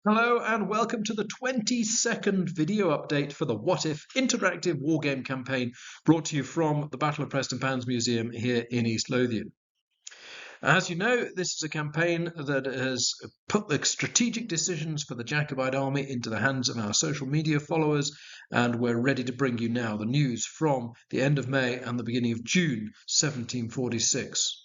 Hello and welcome to the 22nd video update for the What If interactive wargame campaign brought to you from the Battle of Prestonpans Museum here in East Lothian. As you know, this is a campaign that has put the strategic decisions for the Jacobite army into the hands of our social media followers, and we're ready to bring you now the news from the end of May and the beginning of June 1746.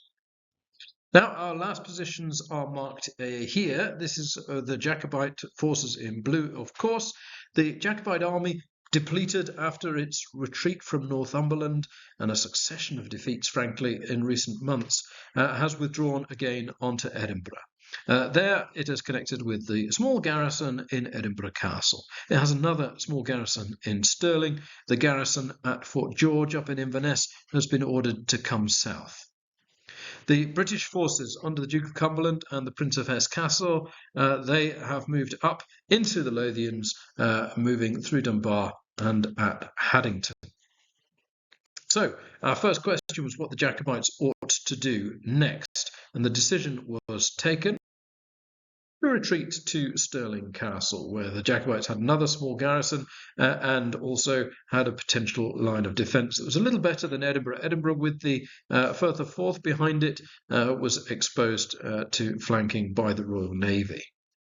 Now, our last positions are marked here. This is the Jacobite forces in blue, of course. The Jacobite army, depleted after its retreat from Northumberland and a succession of defeats, frankly, in recent months, has withdrawn again onto Edinburgh. There it is connected with the small garrison in Edinburgh Castle. It has another small garrison in Stirling. The garrison at Fort George up in Inverness has been ordered to come south. The British forces under the Duke of Cumberland and the Prince of Hesse-Kassel, they have moved up into the Lothians, moving through Dunbar and at Haddington. So our first question was what the Jacobites ought to do next, and the decision was taken to retreat to Stirling Castle, where the Jacobites had another small garrison and also had a potential line of defence that was a little better than Edinburgh. Edinburgh, with the Firth of Forth behind it, was exposed to flanking by the Royal Navy.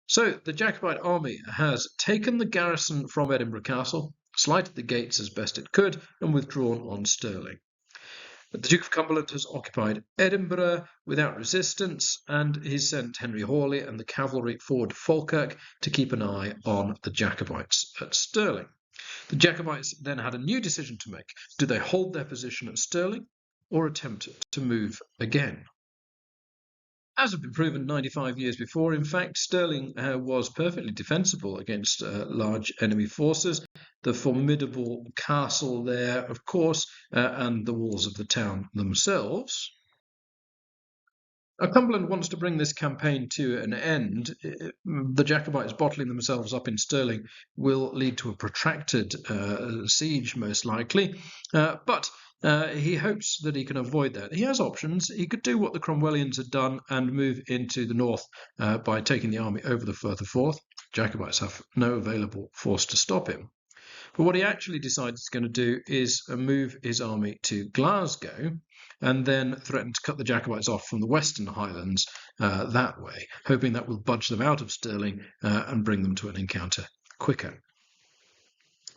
So the Jacobite army has taken the garrison from Edinburgh Castle, slighted the gates as best it could, and withdrawn on Stirling. The Duke of Cumberland has occupied Edinburgh without resistance, and he's sent Henry Hawley and the cavalry forward to Falkirk to keep an eye on the Jacobites at Stirling. The Jacobites then had a new decision to make. Do they hold their position at Stirling or attempt to move again? As had been proven 95 years before, in fact, Stirling was perfectly defensible against large enemy forces. The formidable castle there, of course, and the walls of the town themselves. Cumberland wants to bring this campaign to an end. The Jacobites bottling themselves up in Stirling will lead to a protracted siege, most likely, but he hopes that he can avoid that. He has options. He could do what the Cromwellians had done and move into the north by taking the army over the Firth of Forth. Jacobites have no available force to stop him. But what he actually decides he's going to do is move his army to Glasgow and then threaten to cut the Jacobites off from the Western Highlands that way, hoping that will budge them out of Stirling and bring them to an encounter quicker.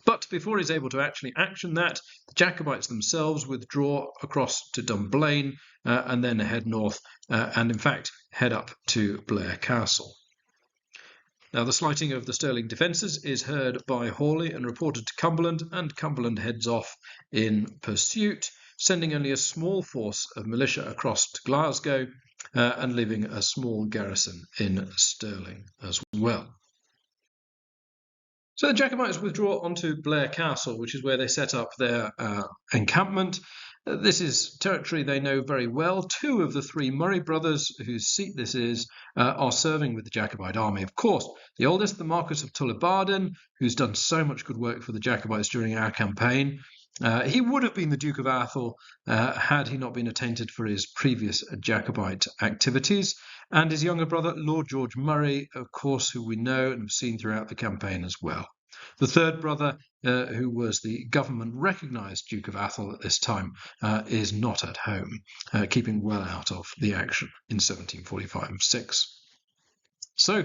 But before he's able to actually action that, the Jacobites themselves withdraw across to Dunblane and then head north and, in fact, head up to Blair Castle. Now, the slighting of the Stirling defences is heard by Hawley and reported to Cumberland, and Cumberland heads off in pursuit, sending only a small force of militia across to Glasgow and leaving a small garrison in Stirling as well. So the Jacobites withdraw onto Blair Castle, which is where they set up their encampment. This is territory they know very well. Two of the three Murray brothers, whose seat this is, are serving with the Jacobite army. Of course, the oldest, the Marquis of Tullibardine, who's done so much good work for the Jacobites during our campaign. He would have been the Duke of Athol had he not been attainted for his previous Jacobite activities. And his younger brother, Lord George Murray, of course, who we know and have seen throughout the campaign as well. The third brother, who was the government-recognised Duke of Athol at this time, is not at home, keeping well out of the action in 1745-6. So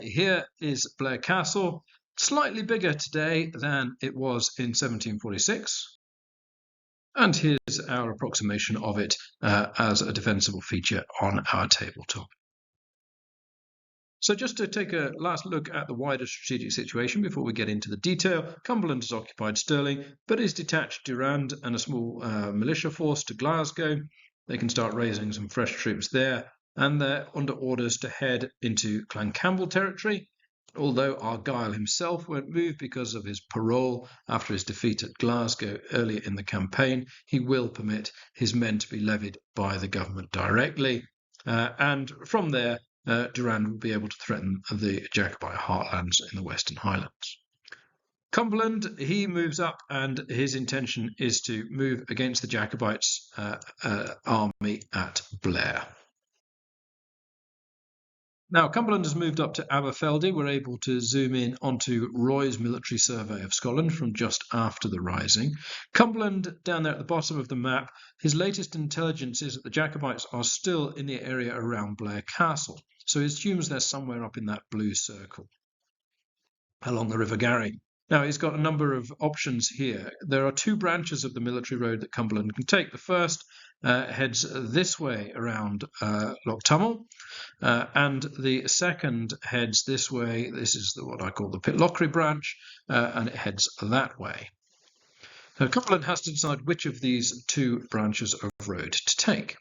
here is Blair Castle, slightly bigger today than it was in 1746. And here's our approximation of it as a defensible feature on our tabletop. So just to take a last look at the wider strategic situation before we get into the detail, Cumberland has occupied Stirling, but has detached Durand and a small militia force to Glasgow. They can start raising some fresh troops there, and they're under orders to head into Clancampbell territory, although Argyll himself won't move because of his parole after his defeat at Glasgow earlier in the campaign. He will permit his men to be levied by the government directly, and from there Durand will be able to threaten the Jacobite heartlands in the Western Highlands. Cumberland, he moves up, and his intention is to move against the Jacobites' army at Blair. Now, Cumberland has moved up to Aberfeldy. We're able to zoom in onto Roy's military survey of Scotland from just after the Rising. Cumberland, down there at the bottom of the map, his latest intelligence is that the Jacobites are still in the area around Blair Castle. So he assumes they're somewhere up in that blue circle along the River Garry. Now, he's got a number of options here. There are two branches of the military road that Cumberland can take. The first heads this way around Loch Tummel, and the second heads this way. This is what I call the Pitlochry branch, and it heads that way. Now, Cumberland has to decide which of these two branches of road to take.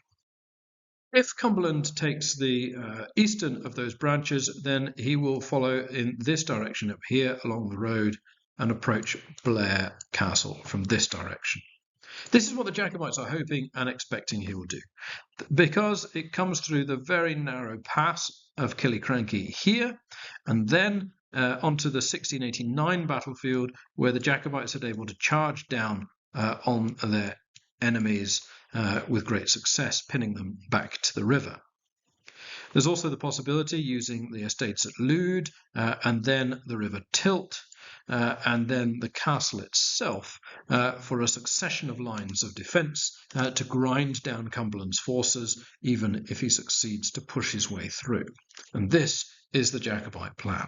If Cumberland takes the eastern of those branches, then he will follow in this direction up here along the road and approach Blair Castle from this direction. This is what the Jacobites are hoping and expecting he will do, because it comes through the very narrow pass of Killiecrankie here, and then onto the 1689 battlefield, where the Jacobites are able to charge down on their enemies with great success, pinning them back to the river. There's also the possibility using the estates at Lude and then the River Tilt and then the castle itself for a succession of lines of defence to grind down Cumberland's forces, even if he succeeds to push his way through. And this is the Jacobite plan.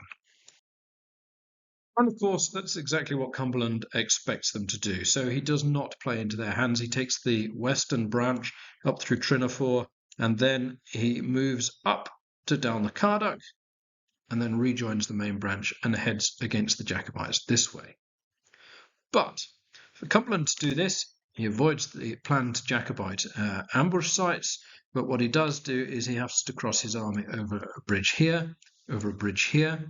And of course, that's exactly what Cumberland expects them to do. So he does not play into their hands. He takes the western branch up through Trinafor, and then he moves up to down the Carduck, and then rejoins the main branch and heads against the Jacobites this way. But for Cumberland to do this, he avoids the planned Jacobite ambush sites. But what he does do is he has to cross his army over a bridge here, over a bridge here,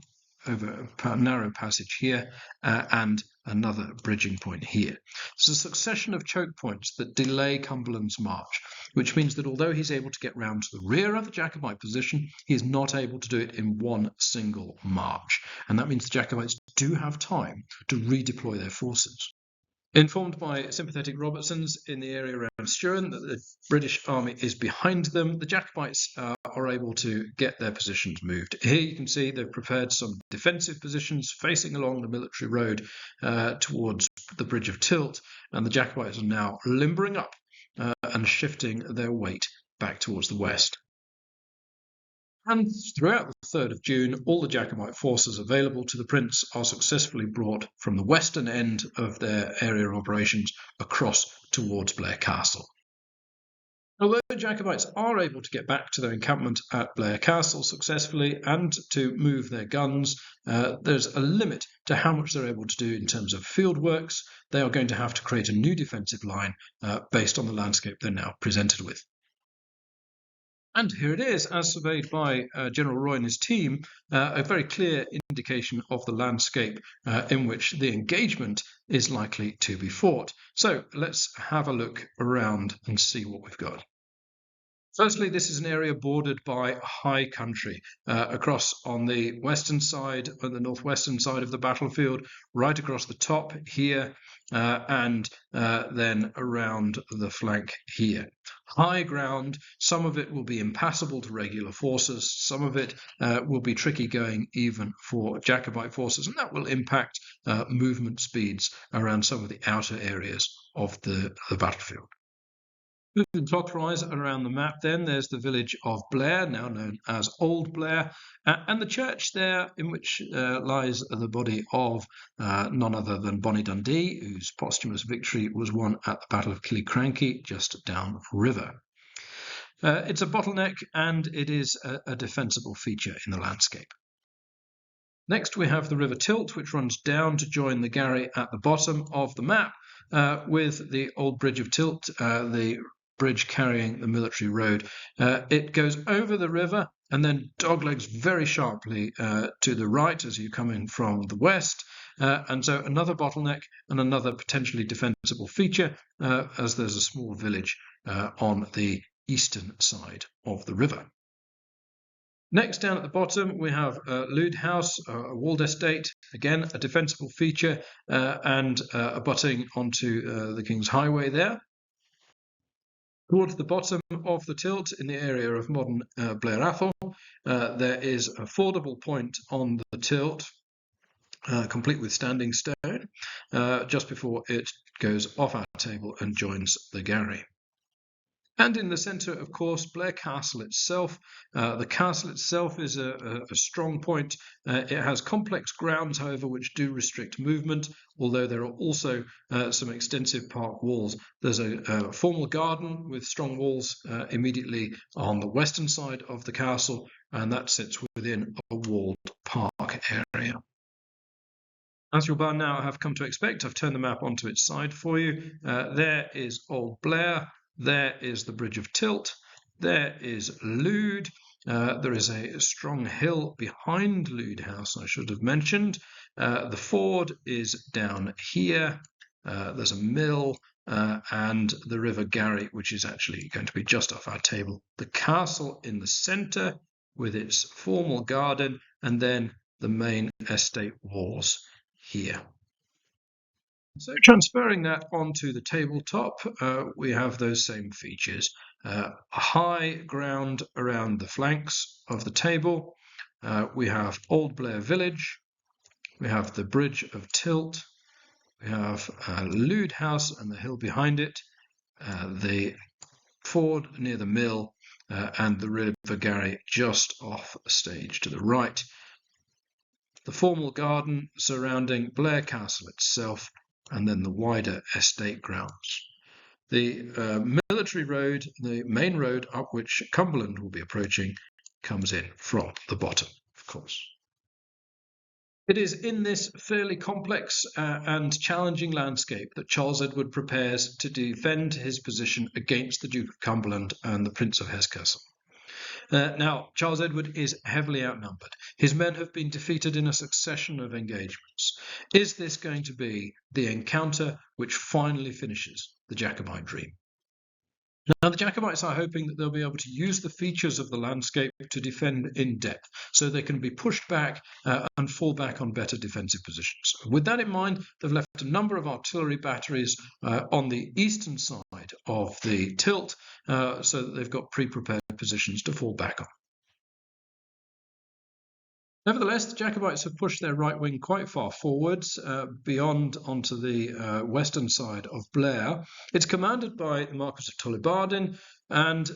over a narrow passage here, and another bridging point here. It's a succession of choke points that delay Cumberland's march, which means that although he's able to get round to the rear of the Jacobite position, he is not able to do it in one single march. And that means the Jacobites do have time to redeploy their forces. Informed by sympathetic Robertsons in the area around Struan that the British army is behind them, the Jacobites are able to get their positions moved. Here you can see they've prepared some defensive positions facing along the military road towards the Bridge of Tilt, and the Jacobites are now limbering up and shifting their weight back towards the west. And throughout the 3rd of June, all the Jacobite forces available to the Prince are successfully brought from the western end of their area of operations across towards Blair Castle. Although the Jacobites are able to get back to their encampment at Blair Castle successfully and to move their guns, there's a limit to how much they're able to do in terms of field works. They are going to have to create a new defensive line based on the landscape they're now presented with. And here it is, as surveyed by General Roy and his team, a very clear indication of the landscape in which the engagement is likely to be fought. So let's have a look around and see what we've got. Firstly, this is an area bordered by high country across on the western side, on the northwestern side of the battlefield, right across the top here, and then around the flank here. High ground, some of it will be impassable to regular forces, some of it will be tricky going even for Jacobite forces, and that will impact movement speeds around some of the outer areas of the battlefield. Moving clockwise around the map, then there's the village of Blair, now known as Old Blair, and the church there in which lies the body of none other than Bonnie Dundee, whose posthumous victory was won at the Battle of Killiecrankie just downriver. It's a bottleneck and it is a defensible feature in the landscape. Next we have the River Tilt, which runs down to join the Garry at the bottom of the map, with the old Bridge of Tilt, the bridge carrying the military road. It goes over the river and then doglegs very sharply to the right as you're coming from the west, and so another bottleneck and another potentially defensible feature as there's a small village on the eastern side of the river. Next, down at the bottom, we have Lude House, a walled estate, again a defensible feature and abutting onto the King's Highway there. Towards the bottom of the tilt, in the area of modern Blair Athol, there is a fordable point on the tilt, complete with standing stone, just before it goes off our table and joins the Garry. And in the centre, of course, Blair Castle itself. The castle itself is a strong point. It has complex grounds, however, which do restrict movement, although there are also some extensive park walls. There's a formal garden with strong walls immediately on the western side of the castle, and that sits within a walled park area. As you'll by now have come to expect, I've turned the map onto its side for you. There is Old Blair. There is the Bridge of Tilt. There is Lude. There is a strong hill behind Lude House, I should have mentioned. The ford is down here. There's a mill and the River Garry, which is actually going to be just off our table. The castle in the centre with its formal garden, and then the main estate walls here. So transferring that onto the tabletop, we have those same features. A high ground around the flanks of the table. We have Old Blair Village. We have the Bridge of Tilt. We have Lude House and the hill behind it. The ford near the mill, and the River Garry just off the stage to the right. The formal garden surrounding Blair Castle itself, and then the wider estate grounds. The military road, the main road up which Cumberland will be approaching, comes in from the bottom, of course. It is in this fairly complex and challenging landscape that Charles Edward prepares to defend his position against the Duke of Cumberland and the Prince of Hesse. Now, Charles Edward is heavily outnumbered. His men have been defeated in a succession of engagements. Is this going to be the encounter which finally finishes the Jacobite dream? Now, the Jacobites are hoping that they'll be able to use the features of the landscape to defend in depth, so they can be pushed back and fall back on better defensive positions. With that in mind, they've left a number of artillery batteries on the eastern side of the tilt, so that they've got pre-prepared positions to fall back on. Nevertheless, the Jacobites have pushed their right wing quite far forwards, beyond onto the western side of Blair. It's commanded by the Marquis of Tullibardine, and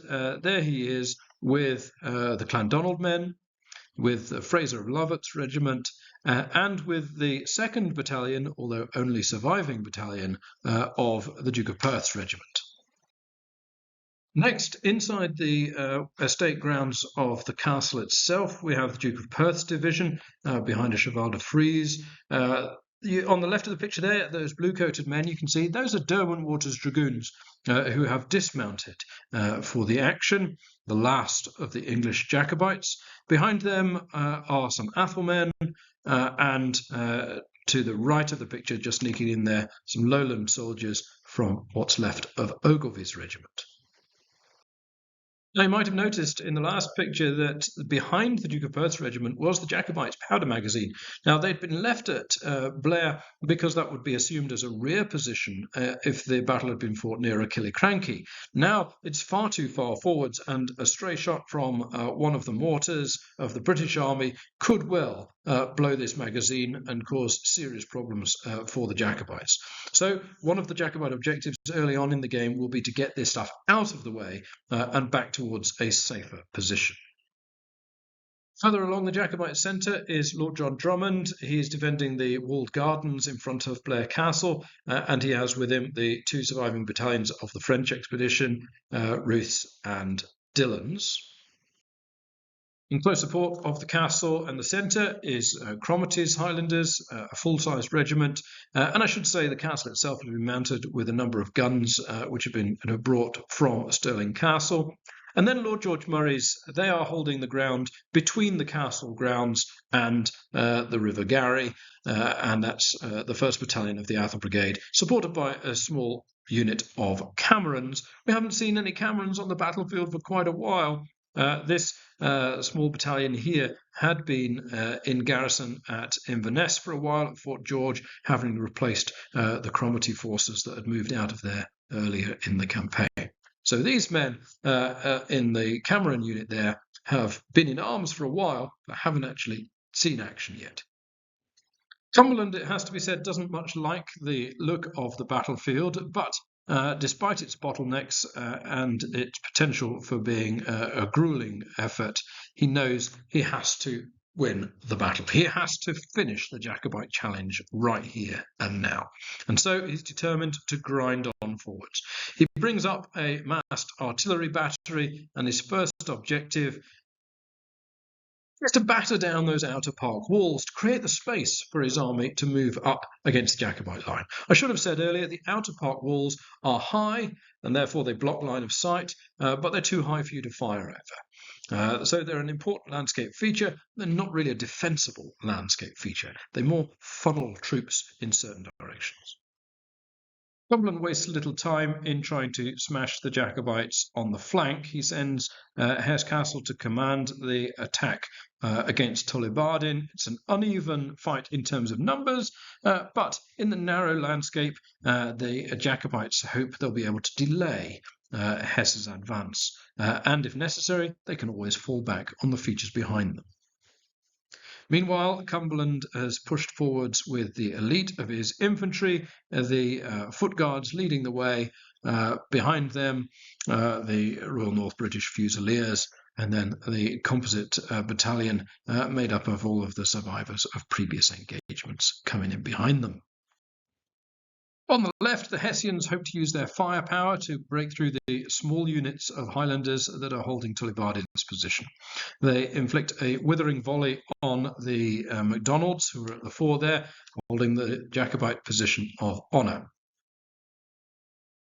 there he is with the Clandonald men, with Fraser of Lovat's regiment, and with the 2nd Battalion, although only surviving battalion, of the Duke of Perth's regiment. Next, inside the estate grounds of the castle itself, we have the Duke of Perth's division behind a Cheval de Frise. On the left of the picture there, those blue-coated men, you can see those are Derwentwater's dragoons who have dismounted for the action, the last of the English Jacobites. Behind them are some Athol men, and to the right of the picture, just sneaking in there, some lowland soldiers from what's left of Ogilvy's regiment. Now, you might have noticed in the last picture that behind the Duke of Perth's regiment was the Jacobites' powder magazine. Now, they'd been left at Blair because that would be assumed as a rear position if the battle had been fought nearer Killiecrankie. Now, it's far too far forwards, and a stray shot from one of the mortars of the British Army could well blow this magazine and cause serious problems for the Jacobites. So one of the Jacobite objectives early on in the game will be to get this stuff out of the way and back towards a safer position. Further along the Jacobite centre is Lord John Drummond. He is defending the walled gardens in front of Blair Castle, and he has with him the 2 surviving battalions of the French expedition, Ruth's and Dillon's. In close support of the castle and the centre is Cromarty's Highlanders, a full-sized regiment, and I should say the castle itself has been mounted with a number of guns which have been brought from Stirling Castle. And then Lord George Murray's, they are holding the ground between the castle grounds and the River Garry, and that's the 1st Battalion of the Athol Brigade, supported by a small unit of Camerons. We haven't seen any Camerons on the battlefield for quite a while. This small battalion here had been in garrison at Inverness for a while at Fort George, having replaced the Cromarty forces that had moved out of there earlier in the campaign. So these men in the Cameron unit there have been in arms for a while, but haven't actually seen action yet. Cumberland, it has to be said, doesn't much like the look of the battlefield, but despite its bottlenecks and its potential for being a grueling effort, he knows he has to win the battle. He has to finish the Jacobite challenge right here and now. And so he's determined to grind on forwards. He brings up a massed artillery battery, and his first objective is to batter down those outer park walls to create the space for his army to move up against the Jacobite line. I should have said earlier, the outer park walls are high and therefore they block line of sight, but they're too high for you to fire over. So they're an important landscape feature. They're not really a defensible landscape feature. They more funnel troops in certain directions. Cumberland wastes little time in trying to smash the Jacobites on the flank. He sends Hesse-Kassel to command the attack against Tullibardine. It's an uneven fight in terms of numbers, but in the narrow landscape, the Jacobites hope they'll be able to delay Hesse's advance, and if necessary, they can always fall back on the features behind them. Meanwhile, Cumberland has pushed forwards with the elite of his infantry, the foot guards leading the way, behind them the Royal North British Fusiliers, and then the composite battalion made up of all of the survivors of previous engagements coming in behind them. On the left, the Hessians hope to use their firepower to break through the small units of Highlanders that are holding Tullibardine's position. They inflict a withering volley on the MacDonalds, who are at the fore there, holding the Jacobite position of honour.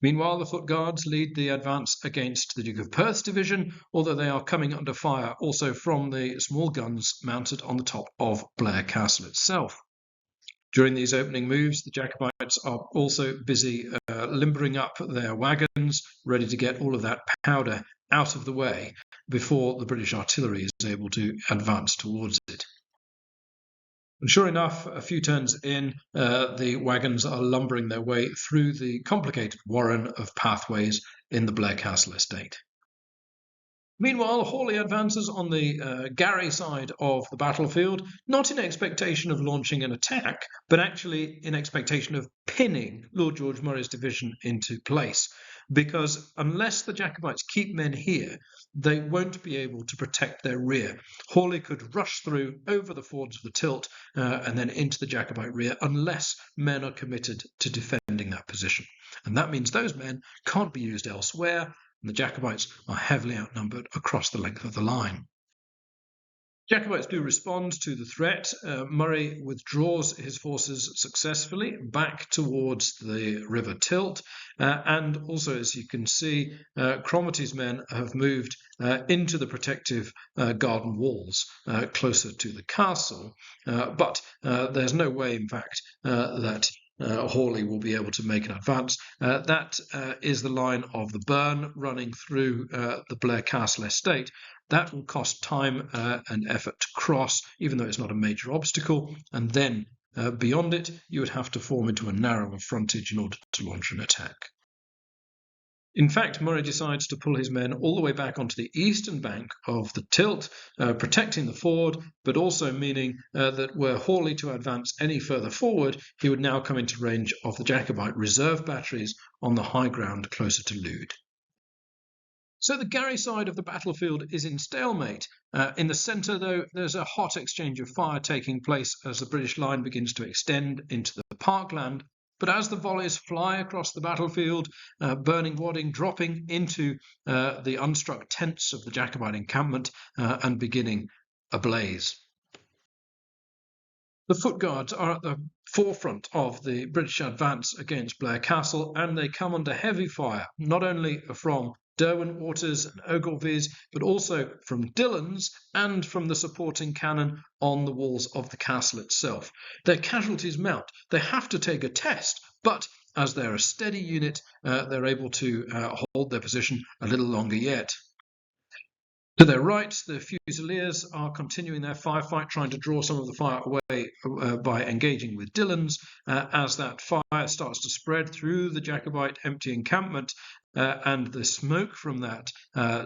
Meanwhile, the foot guards lead the advance against the Duke of Perth's division, although they are coming under fire also from the small guns mounted on the top of Blair Castle itself. During these opening moves, the Jacobites are also busy limbering up their wagons, ready to get all of that powder out of the way before the British artillery is able to advance towards it. And sure enough, a few turns in, the wagons are lumbering their way through the complicated warren of pathways in the Blair Castle estate. Meanwhile, Hawley advances on the Gary side of the battlefield, not in expectation of launching an attack, but actually in expectation of pinning Lord George Murray's division into place. Because unless the Jacobites keep men here, they won't be able to protect their rear. Hawley could rush through over the fords of the Tilt and then into the Jacobite rear unless men are committed to defending that position. And that means those men can't be used elsewhere. The Jacobites are heavily outnumbered across the length of the line. Jacobites do respond to the threat. Murray withdraws his forces successfully back towards the River Tilt, and also, as you can see, Cromarty's men have moved into the protective garden walls closer to the castle, but there's no way, in fact, that Hawley will be able to make an advance. That is the line of the burn running through the Blair Castle estate. That will cost time and effort to cross, even though it's not a major obstacle. And then beyond it, you would have to form into a narrower frontage in order to launch an attack. In fact, Murray decides to pull his men all the way back onto the eastern bank of the Tilt, protecting the ford, but also meaning that were Hawley to advance any further forward, he would now come into range of the Jacobite reserve batteries on the high ground closer to Lude. So the Gary side of the battlefield is in stalemate. In the centre, though, there's a hot exchange of fire taking place as the British line begins to extend into the parkland. But as the volleys fly across the battlefield, burning wadding, dropping into the unstruck tents of the Jacobite encampment and beginning a blaze. The foot guards are at the forefront of the British advance against Blair Castle, and they come under heavy fire, not only from Derwentwaters and Ogilvy's, but also from Dillon's and from the supporting cannon on the walls of the castle itself. Their casualties mount. They have to take a test, but as they're a steady unit, they're able to hold their position a little longer yet. To their right, the Fusiliers are continuing their firefight, trying to draw some of the fire away by engaging with Dillon's. As that fire starts to spread through the Jacobite empty encampment, and the smoke from that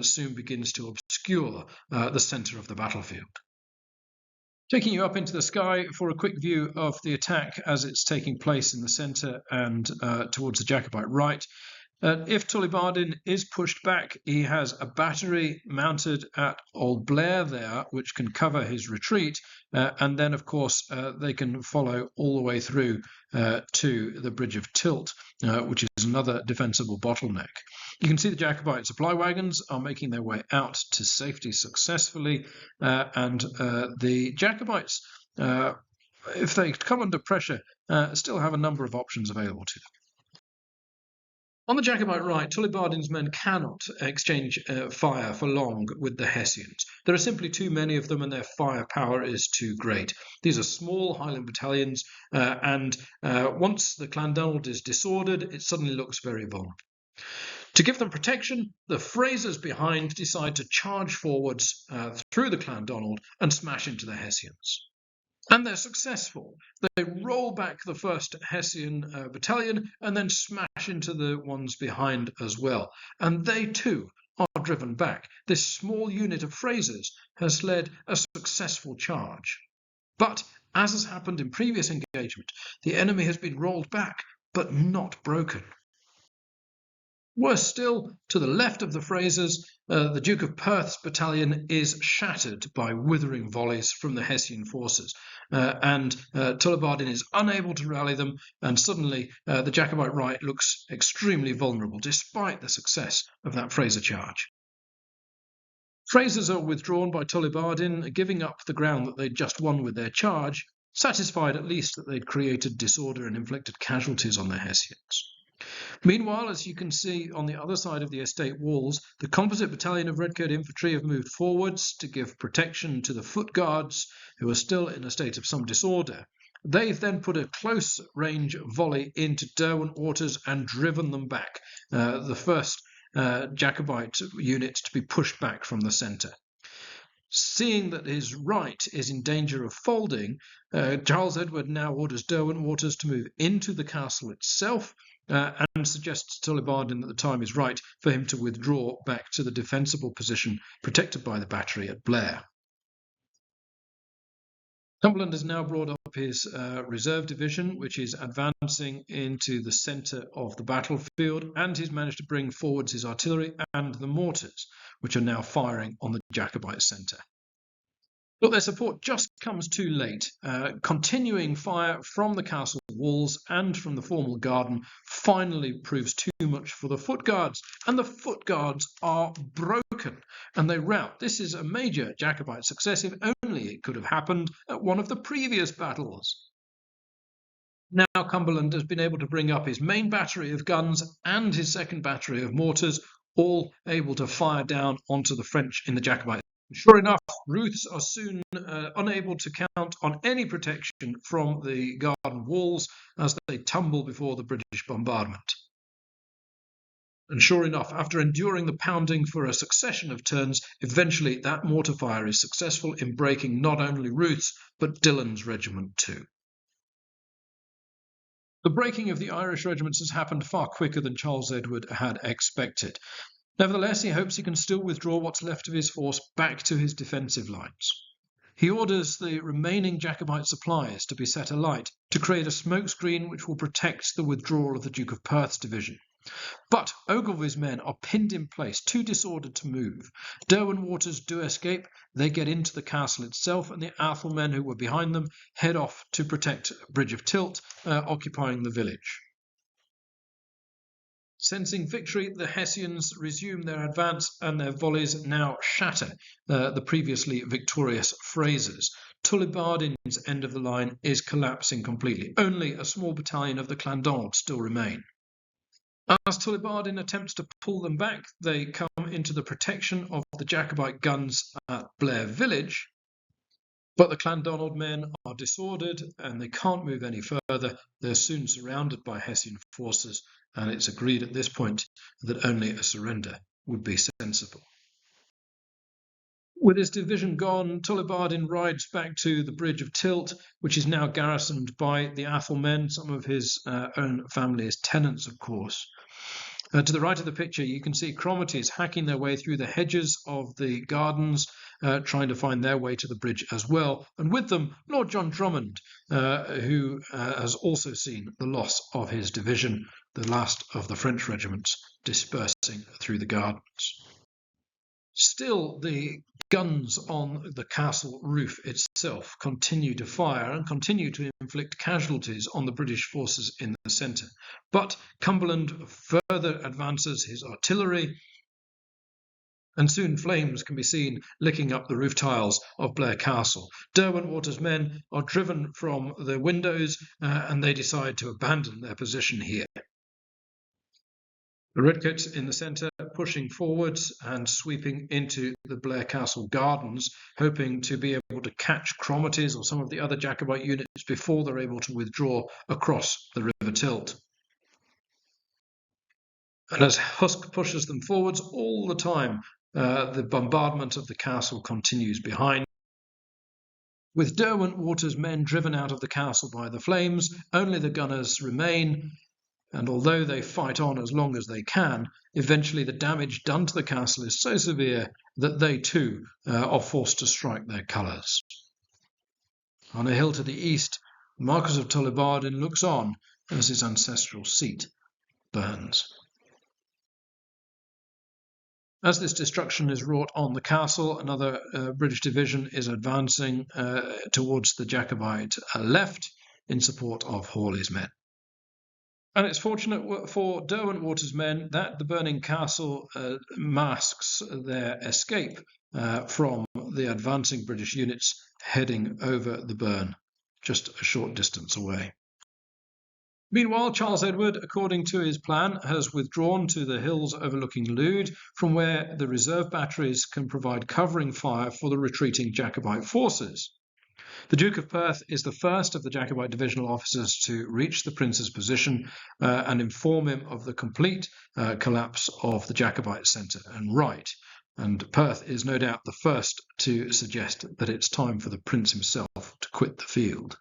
soon begins to obscure the centre of the battlefield. Taking you up into the sky for a quick view of the attack as it's taking place in the centre and towards the Jacobite right. If Tullibardine is pushed back, he has a battery mounted at Old Blair there, which can cover his retreat, and then, of course, they can follow all the way through to the Bridge of Tilt, which is another defensible bottleneck. You can see the Jacobite supply wagons are making their way out to safety successfully, and the Jacobites, if they come under pressure, still have a number of options available to them. On the Jacobite right, Tullibardine's men cannot exchange fire for long with the Hessians. There are simply too many of them and their firepower is too great. These are small Highland battalions and once the Clandonald is disordered, it suddenly looks very vulnerable. To give them protection, the Frasers behind decide to charge forwards through the Clandonald and smash into the Hessians. And they're successful. They roll back the first Hessian battalion and then smash into the ones behind as well. And they too are driven back. This small unit of Frasers has led a successful charge. But, as has happened in previous engagement, the enemy has been rolled back, but not broken. Worse still, to the left of the Frasers, the Duke of Perth's battalion is shattered by withering volleys from the Hessian forces, and Tullibardine is unable to rally them, and suddenly the Jacobite right looks extremely vulnerable, despite the success of that Fraser charge. Frasers are withdrawn by Tullibardine, giving up the ground that they'd just won with their charge, satisfied at least that they'd created disorder and inflicted casualties on the Hessians. Meanwhile, as you can see on the other side of the estate walls, the composite battalion of Redcoat infantry have moved forwards to give protection to the foot guards, who are still in a state of some disorder. They've then put a close-range volley into Derwent Waters and driven them back, the first Jacobite unit to be pushed back from the centre. Seeing that his right is in danger of folding, Charles Edward now orders Derwent Waters to move into the castle itself, and suggests to Tullibardine that the time is right for him to withdraw back to the defensible position protected by the battery at Blair. Cumberland has now brought up his reserve division, which is advancing into the centre of the battlefield, and he's managed to bring forwards his artillery and the mortars, which are now firing on the Jacobite centre. But their support just comes too late. Continuing fire from the castle walls and from the formal garden finally proves too much for the foot guards, and the foot guards are broken and they rout. This is a major Jacobite success, if only it could have happened at one of the previous battles. Now Cumberland has been able to bring up his main battery of guns and his second battery of mortars, all able to fire down onto the French in the Jacobite. Sure enough, Ruths are soon unable to count on any protection from the garden walls as they tumble before the British bombardment. And sure enough, after enduring the pounding for a succession of turns, eventually that mortar fire is successful in breaking not only Ruth's, but Dillon's regiment too. The breaking of the Irish regiments has happened far quicker than Charles Edward had expected. Nevertheless, he hopes he can still withdraw what's left of his force back to his defensive lines. He orders the remaining Jacobite supplies to be set alight to create a smokescreen which will protect the withdrawal of the Duke of Perth's division. But Ogilvy's men are pinned in place, too disordered to move. Derwent Waters do escape. They get into the castle itself, and the Athol men who were behind them head off to protect Bridge of Tilt, occupying the village. Sensing victory, the Hessians resume their advance and their volleys now shatter the previously victorious Frasers. Tullibardine's end of the line is collapsing completely. Only a small battalion of the Clandonald still remain. As Tullibardine attempts to pull them back, they come into the protection of the Jacobite guns at Blair village, but the Clandonald men are disordered and they can't move any further. They're soon surrounded by Hessian forces, and it's agreed at this point that only a surrender would be sensible. With his division gone, Tullibardine rides back to the Bridge of Tilt, which is now garrisoned by the Athol men, some of his own family as tenants, of course. To the right of the picture, you can see Cromarties hacking their way through the hedges of the gardens, trying to find their way to the bridge as well. And with them, Lord John Drummond, who has also seen the loss of his division, the last of the French regiments dispersing through the gardens. Still, the guns on the castle roof itself continue to fire and continue to inflict casualties on the British forces in the centre. But Cumberland further advances his artillery, and soon flames can be seen licking up the roof tiles of Blair Castle. Derwentwater's men are driven from the windows and they decide to abandon their position here. The Redcoats in the centre pushing forwards and sweeping into the Blair Castle gardens, hoping to be able to catch Cromarties or some of the other Jacobite units before they're able to withdraw across the River Tilt. And as Husk pushes them forwards, all the time the bombardment of the castle continues behind. With Derwentwater's men driven out of the castle by the flames, only the gunners remain. And although they fight on as long as they can, eventually the damage done to the castle is so severe that they too are forced to strike their colours. On a hill to the east, the Marquis of Tullibardine looks on as his ancestral seat burns. As this destruction is wrought on the castle, another British division is advancing towards the Jacobite left in support of Hawley's men. And it's fortunate for Derwentwater's men that the burning castle masks their escape from the advancing British units heading over the burn, just a short distance away. Meanwhile, Charles Edward, according to his plan, has withdrawn to the hills overlooking Lude, from where the reserve batteries can provide covering fire for the retreating Jacobite forces. The Duke of Perth is the first of the Jacobite divisional officers to reach the Prince's position and inform him of the complete collapse of the Jacobite centre and right. And Perth is no doubt the first to suggest that it's time for the Prince himself to quit the field.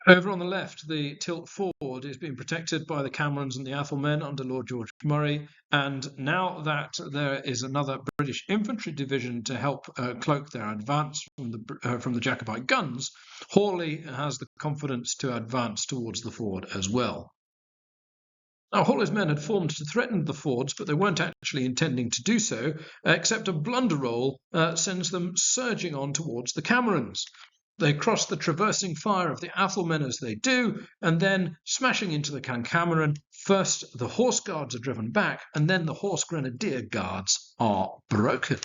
Over on the left, the Tilt Ford is being protected by the Camerons and the Athelmen under Lord George Murray, and now that there is another British infantry division to help cloak their advance from the Jacobite guns, Hawley has the confidence to advance towards the ford as well. Now, Hawley's men had formed to threaten the fords, but they weren't actually intending to do so, except a blunder roll sends them surging on towards the Camerons. They cross the traversing fire of the Athelmen as they do, and then, smashing into the Cameron, first the horse guards are driven back, and then the horse grenadier guards are broken.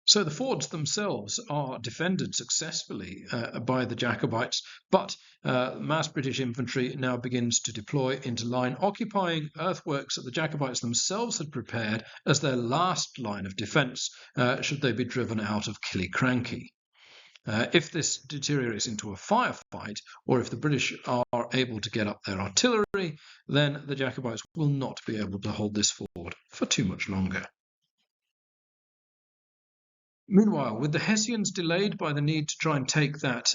So the fords themselves are defended successfully by the Jacobites, but mass British infantry now begins to deploy into line, occupying earthworks that the Jacobites themselves had prepared as their last line of defence should they be driven out of Killiecrankie. If this deteriorates into a firefight, or if the British are able to get up their artillery, then the Jacobites will not be able to hold this ford for too much longer. Meanwhile, with the Hessians delayed by the need to try and take that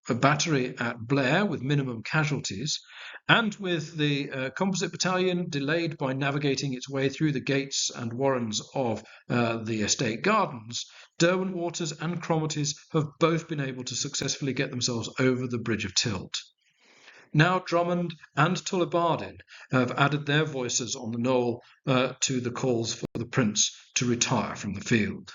battery at Blair with minimum casualties, and with the composite battalion delayed by navigating its way through the gates and warrens of the estate gardens, Derwentwater's and Cromarties have both been able to successfully get themselves over the Bridge of Tilt. Now Drummond and Tullibardine have added their voices on the knoll to the calls for the Prince to retire from the field.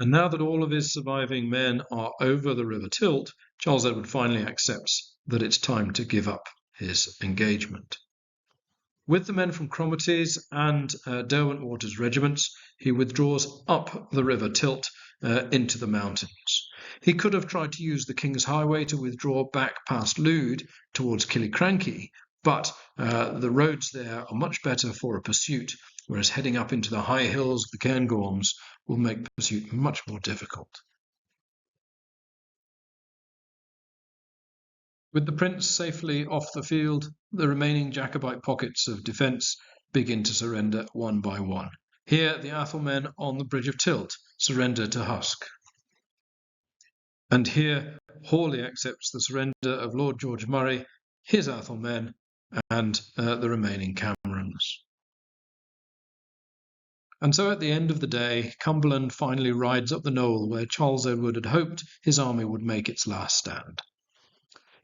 And now that all of his surviving men are over the River Tilt, Charles Edward finally accepts that it's time to give up his engagement. With the men from Cromarties and Derwentwater's regiments, he withdraws up the River Tilt into the mountains. He could have tried to use the King's Highway to withdraw back past Lude towards Killiecrankie, but the roads there are much better for a pursuit, whereas heading up into the high hills of the Cairngorms will make pursuit much more difficult. With the Prince safely off the field, the remaining Jacobite pockets of defence begin to surrender one by one. Here, the Athelmen on the Bridge of Tilt surrender to Husk. And here, Hawley accepts the surrender of Lord George Murray, his Athelmen, and the remaining Camerons. And so at the end of the day, Cumberland finally rides up the knoll where Charles Edward had hoped his army would make its last stand.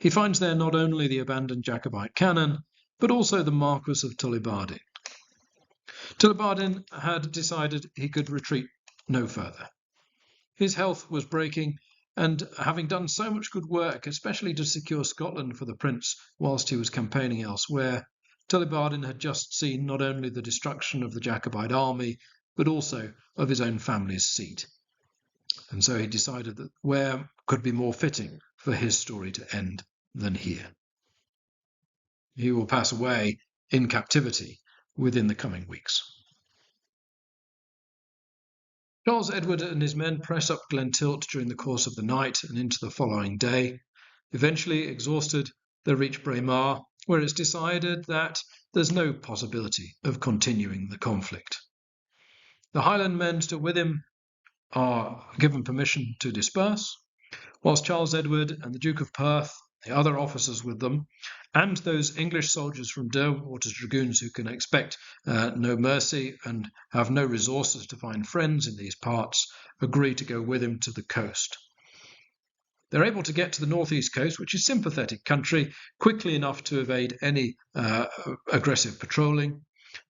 He finds there not only the abandoned Jacobite cannon, but also the Marquis of Tullibardine. Tullibardine had decided he could retreat no further. His health was breaking, and having done so much good work, especially to secure Scotland for the prince whilst he was campaigning elsewhere, Tullibardine had just seen not only the destruction of the Jacobite army, but also of his own family's seat. And so he decided that where could be more fitting for his story to end than here. He will pass away in captivity within the coming weeks. Charles Edward and his men press up Glentilt during the course of the night and into the following day. Eventually, exhausted, they reach Braemar, where it's decided that there's no possibility of continuing the conflict. The Highland men still with him are given permission to disperse, whilst Charles Edward and the Duke of Perth, the other officers with them, and those English soldiers from Derwentwater's Dragoons who can expect no mercy and have no resources to find friends in these parts, agree to go with him to the coast. They're able to get to the northeast coast, which is sympathetic country, quickly enough to evade any aggressive patrolling,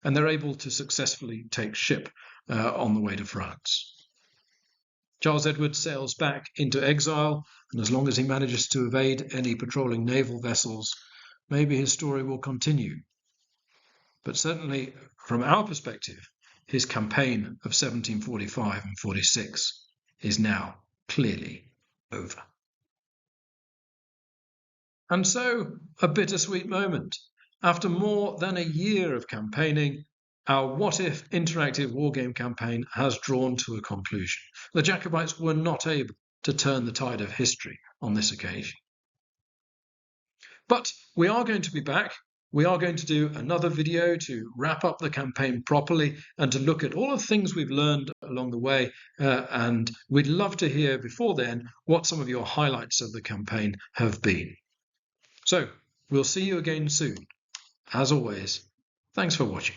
and they're able to successfully take ship on the way to France. Charles Edward sails back into exile, and as long as he manages to evade any patrolling naval vessels, maybe his story will continue. But certainly, from our perspective, his campaign of 1745 and 46 is now clearly over. And so, a bittersweet moment. After more than a year of campaigning, our What If interactive wargame campaign has drawn to a conclusion. The Jacobites were not able to turn the tide of history on this occasion. But we are going to be back. We are going to do another video to wrap up the campaign properly and to look at all of the things we've learned along the way. And we'd love to hear before then what some of your highlights of the campaign have been. So we'll see you again soon. As always, thanks for watching.